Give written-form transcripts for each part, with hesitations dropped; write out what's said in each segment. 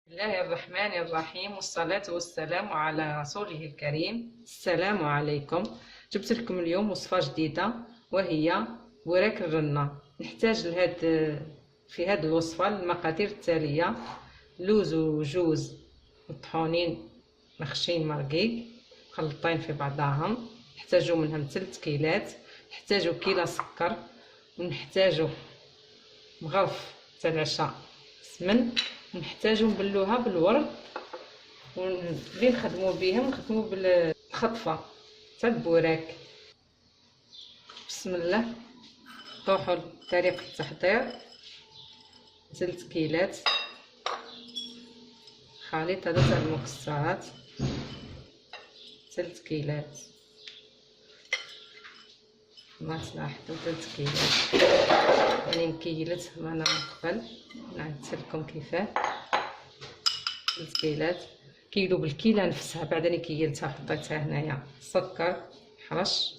بسم الله الرحمن الرحيم، والصلاة والسلام على رسوله الكريم. السلام عليكم. جبت لكم اليوم وصفة جديدة وهي وراك الرنة. نحتاج في هذه الوصفة المقادير التالية: لوز وجوز مطحونين مخشين مرقيق مخلطين في بعضهم. نحتاجو منهم 3 كيلات. نحتاجو كيلو سكر، ونحتاجو مغرف تاع العشاء سمن، ونحتاجو نبلوها بالورد واللي نخدمو بالخطفه تاع البوراك. بسم الله. نروحو لطريقه التحضير. 3 كيلات خليط هذا تاع المكسرات، 3 كيلات ما تلاحظوا 3 كيلات يعني مكيلتهم انا من قبل، نعدلكم كيفاه. 3 كيلات كيلو بالكيله نفسها، بعدني كيلتها حطيتها هنايا. سكر حرش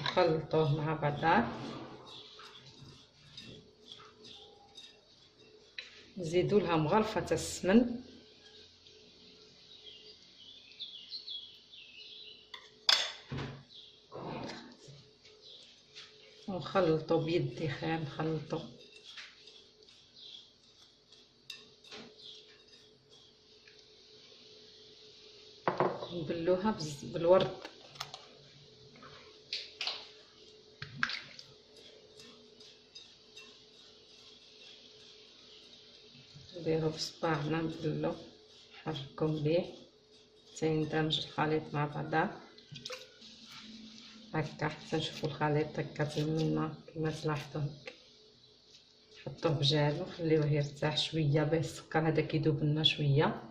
نخلطوه مع بعضه. نزيدوا لها مغرفه تاع السمن، ونخلطو بيدي خير نخلطو. نبلوها بالورد. نديرو بصباعنا نبلو، نحركو مليح حتى يندمج الخليط مع بعضه هكا، حتى نشوفو الخليط هكا تمنا كما تلاحظوا هكا. نحطوه بجالو نخليوه يرتاح شويه باه السكر هذا كيذوب لنا شويه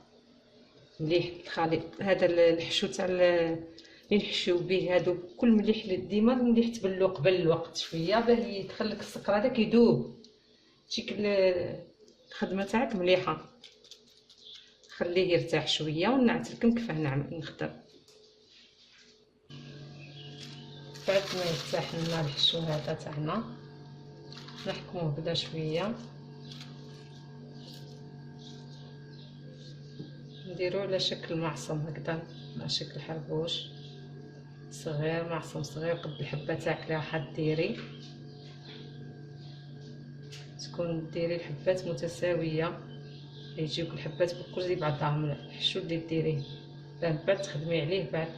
مليح. الخليط هذا الحشو تاع اللي نحشيو به هادو كل مليح، ديما مليح تبلو قبل الوقت شويه باه يدخل لك السكر هذا كيذوب. تجيك الخدمه تاعك مليحه. خليه يرتاح شويه ونعتلكم كيفاه نخدم. بعد ما يرتاح لنا الحشو هذا تاعنا نحكموه بدا شويه، نديرو على شكل معصم هكذا، على شكل حربوش صغير، معصم صغير قد الحبه تاعك اللي راح ديري. تكون ديري الحبات متساويه يجيوك الحبات بكل زي بعضهم. الحشو اللي ديريه من بعد تخدمي عليه بعد،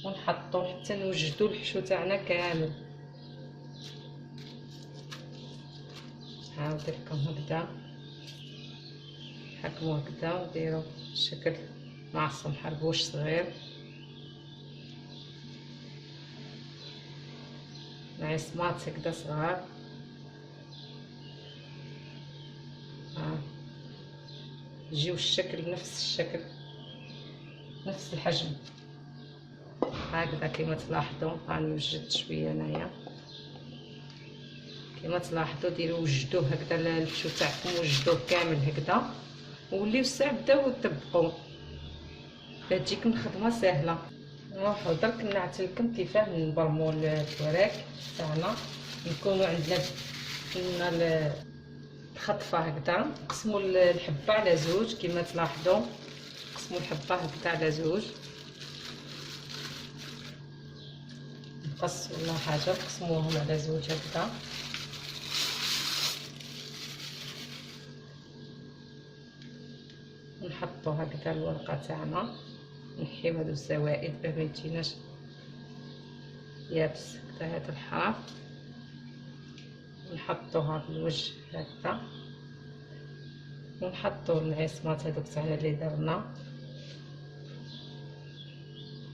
ونحطو حتى نوجدو الحشو تاعنا كامل. نعاود لكم هكذا نحكمو هكذا ونديرو شكل معصم حربوش صغير مع سماط هكذا صغار. يجيو الشكل نفس الشكل نفس الحجم هكذا كما تلاحظوا. راني وجدت شويه انايا كما تلاحظوا. ديروا وجدوه هكذا الحشو تاعكم، وجدوه كامل هكذا ووليو الساعه بداو تطبقوا باش تجيكم الخدمه سهله. نروحوا درك نعتلكم كيفاه نبرمو الوراك تاعنا. نكونوا عندنا الخطفه هكذا، نقسموا الحبه على زوج كما تلاحظوا. نقسموا الحبه هكذا على زوج، نقص ولا حاجه نقسموهم على زوج هكذا. نحطوا هكذا الورقه تاعنا، نحيو هادو الزوائد باه ما يجيناش يابس هكذا هذا الحار. نحطوها بالوجه هكذا، ونحطو العصمات هذوك تاعنا اللي درنا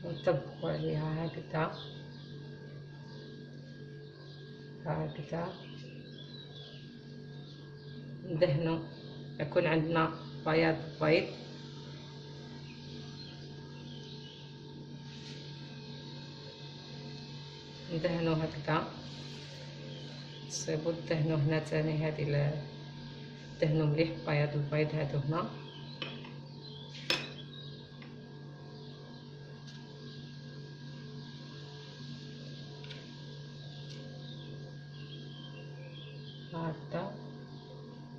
ونطبقوا عليها هكذا هكذا. ندهنو يكون عندنا بياض بيض، ندهنو هكذا. تصيبوا دهنو هنا تاني هذه دهنو مليح بياض البيض هادو هنا. هكذا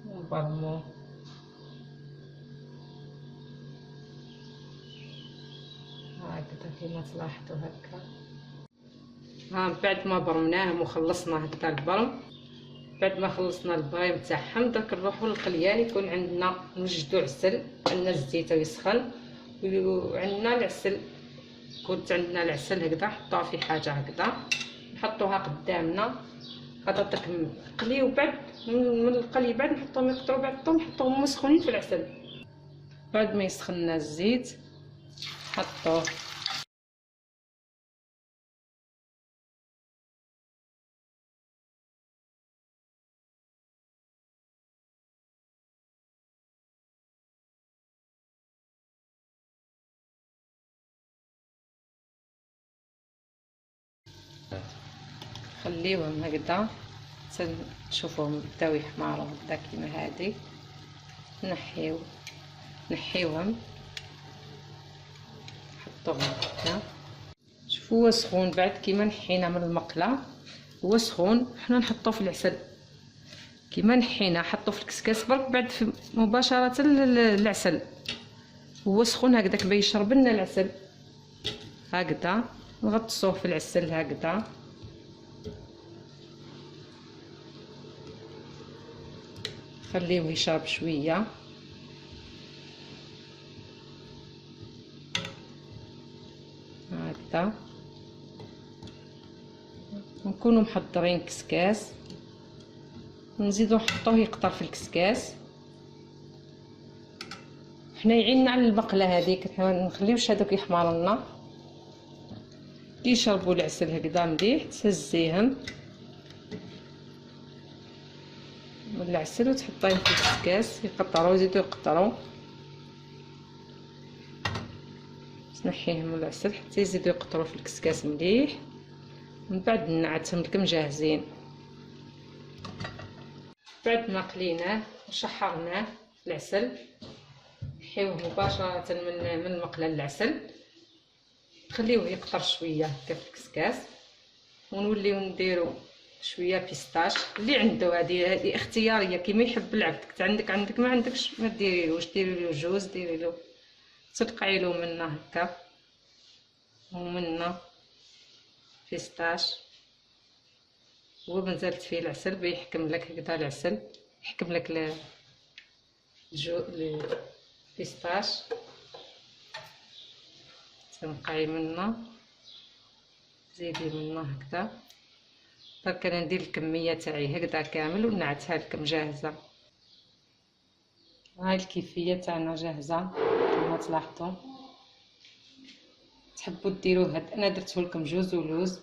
ونبرموه هكذا كيما تلاحظوا هكا. ها بعد ما برمناهم وخلصنا هكا البرم، بعد ما خلصنا البريم تاعهم درك نروحوا للقليان. يكون عندنا نوجدوا عسل، عندنا الزيت يسخن وعندنا العسل. كنت عندنا العسل هكذا نحطوها في حاجه هكذا نحطوها قدامنا غادا تقلي. وبعد من القلي بعد نحطوهم يقطروا، بعد نحطوهم مسخونين في العسل. بعد ما يسخن الزيت نحطوه خليوهم هكذا تشوفوهم بداو يحمروا هكذا كيما هادي. نحيوهم نحطوهم هكذا. شوفوا هو سخون. بعد كيما نحينا من المقله هو سخون، حنا نحطوه في العسل. كيما نحينا حطوه في الكسكاس برك، بعد مباشره العسل هو سخون هكذاك باش يشرب لنا العسل. هكذا نغطسوه في العسل هكذا. خليوه يشرب شويه. هكذا نكونوا محضرين كسكاس، نزيدو نحطوه يقطر في الكسكاس. حنا يعيننا على المقله هذيك، ما نخليوش هذوك يحمروا لنا. كي يشربوا العسل هكذا مليح تهزيهم من العسل وتحطيهم في الكسكاس يقطروا، يزيدوا يقطروا. تنحيهم من العسل حتى يزيدوا يقطروا في الكسكاس مليح. من بعد نعتهم لكم جاهزين. بعد ما قليناه وشحرناه في العسل نحيوه مباشره من المقله العسل، نخليوه يقطر شويه هكا في الكسكاس. ونوليو نديرو شويه بيستاش اللي عنده. هذه اختياريه كيما يحب العبد. عندك ما عندكش ما ديريلوش، ديري له جوز، ديري له تلقعي له منه هكا ومنه بيستاش. هو مازالت فيه العسل بيحكم لك هكذا. العسل يحكم لك البيستاش. تنقعي منه، زيدي منه هكذا. درك انا ندير الكميه تاعي هكذا كامل ونعتها لكم جاهزه. هاي الكيفيه تاعنا جاهزه كما تلاحظوا. تحبوا ديروه انا درته لكم جوز ولوز.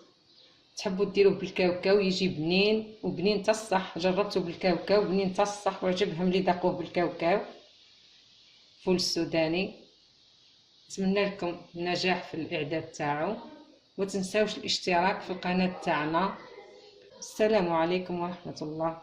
تحبوا ديروه بالكاوكاو يجي بنين وبنين تا الصح. جربته بالكاوكاو بنين تا الصح وعجبهم اللي ذاقوه بالكاوكاو. فول السوداني. نتمنى لكم النجاح في الاعداد تاعو، وتنساوش الاشتراك في القناه تاعنا. السلام عليكم ورحمه الله.